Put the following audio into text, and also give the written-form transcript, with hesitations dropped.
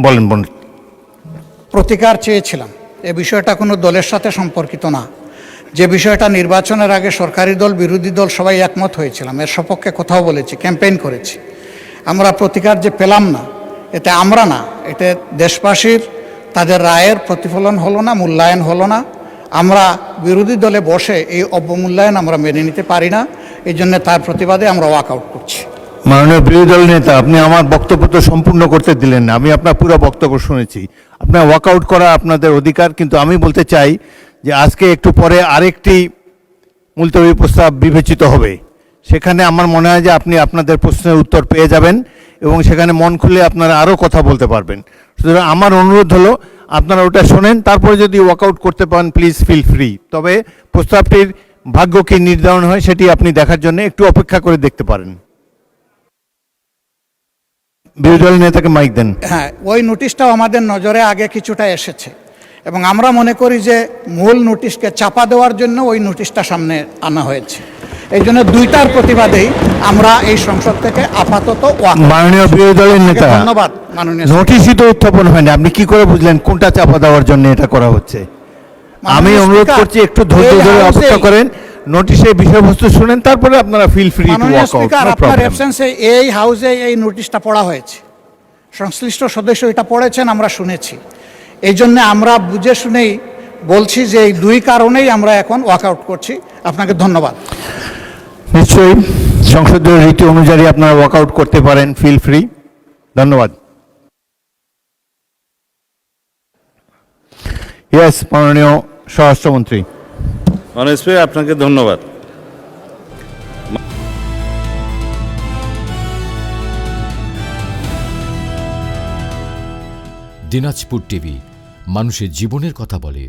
বলেন বলেন। প্রতিকার চেয়েছিলাম। এ বিষয়টা কোনো দলের সাথে সম্পর্কিত না। যে বিষয়টা নির্বাচনের আগে সরকারি দল বিরোধী দল সবাই একমত হয়েছিলাম, এর সপক্ষে কথাও বলেছি, ক্যাম্পেইন করেছি। আমরা প্রতিকার যে পেলাম না, এতে আমরা না, এতে দেশবাসীর তাদের রায়ের প্রতিফলন হলো না, মূল্যায়ন হলো না। আমরা বিরোধী দলে বসে এই অবমূল্যায়ন আমরা মেনে নিতে পারি না। এই জন্য তার প্রতিবাদে আমরা ওয়াকআউট করছি। মাননীয় বিরোধী দল নেতা, আপনি আমার বক্তব্য তো সম্পূর্ণ করতে দিলেন না। আমি আপনার পুরো বক্তব্য শুনেছি। আপনার ওয়াকআউট করা আপনাদের অধিকার, কিন্তু আমি বলতে চাই যে আজকে একটু পরে আরেকটি মুলতবি প্রস্তাব বিবেচিত হবে। সেখানে আমার মনে হয় যে আপনি আপনাদের প্রশ্নের উত্তর পেয়ে যাবেন এবং সেখানে মন খুলে আপনারা আরও কথা বলতে পারবেন। সুতরাং আমার অনুরোধ হলো আপনারা ওটা শোনেন, তারপরে যদি ওয়াকআউট করতে পারেন প্লিজ ফিল ফ্রি। তবে প্রস্তাবটির ভাগ্য কী নির্ধারণ হয় সেটি আপনি দেখার জন্য একটু অপেক্ষা করে দেখতে পারেন। বিরোধী দল নেতাকে মাইক দেন। হ্যাঁ, ওই নোটিশটাও আমাদের নজরে আগে কিছুটা এসেছে এবং আমরা মনে করি যে মূল নোটিশকে চাপা দেওয়ার জন্য ওই নোটিশটা সামনে আনা হয়েছে। এই জন্য দুইটার প্রতিবাদেই আমরা এই সংসদ থেকে আপাতত মাননীয় বিরোধী দলের নেতা, ধন্যবাদ। মাননীয় নোটিশই তো উত্থাপন হয়নি, আপনি কি করে বুঝলেন কোনটা চাপা দেওয়ার জন্য এটা করা হচ্ছে? আমি অনুরোধ করছি একটু ধৈর্য ধরে অপেক্ষা করেন, নোটিশের বিষয়বস্তু শুনেন, তারপরে আপনারা feel free to walk out. আপনার অ্যাবসেন্সে এই হাউসে এই নোটিশটা পড়া হয়েছে, সংশ্লিষ্ট সদস্য এটা পড়েছেন, আমরা শুনেছি। এই জন্য আমরা বুঝে শুনেই বলছি যে এই দুই কারণেই আমরা এখন ওয়াকআউট করছি। আপনাকে ধন্যবাদ। নিশ্চয়ই সংসদীয় রীতি অনুযায়ী আপনারা ওয়াকআউট করতে পারেন, ফিল ফ্রি। ধন্যবাদ। ইয়েস, মাননীয় স্বরাষ্ট্রমন্ত্রী। মাননীয় স্পিকার, আপনাকে ধন্যবাদ। দিনাজপুর টিভি, মানুষের জীবনের কথা বলে।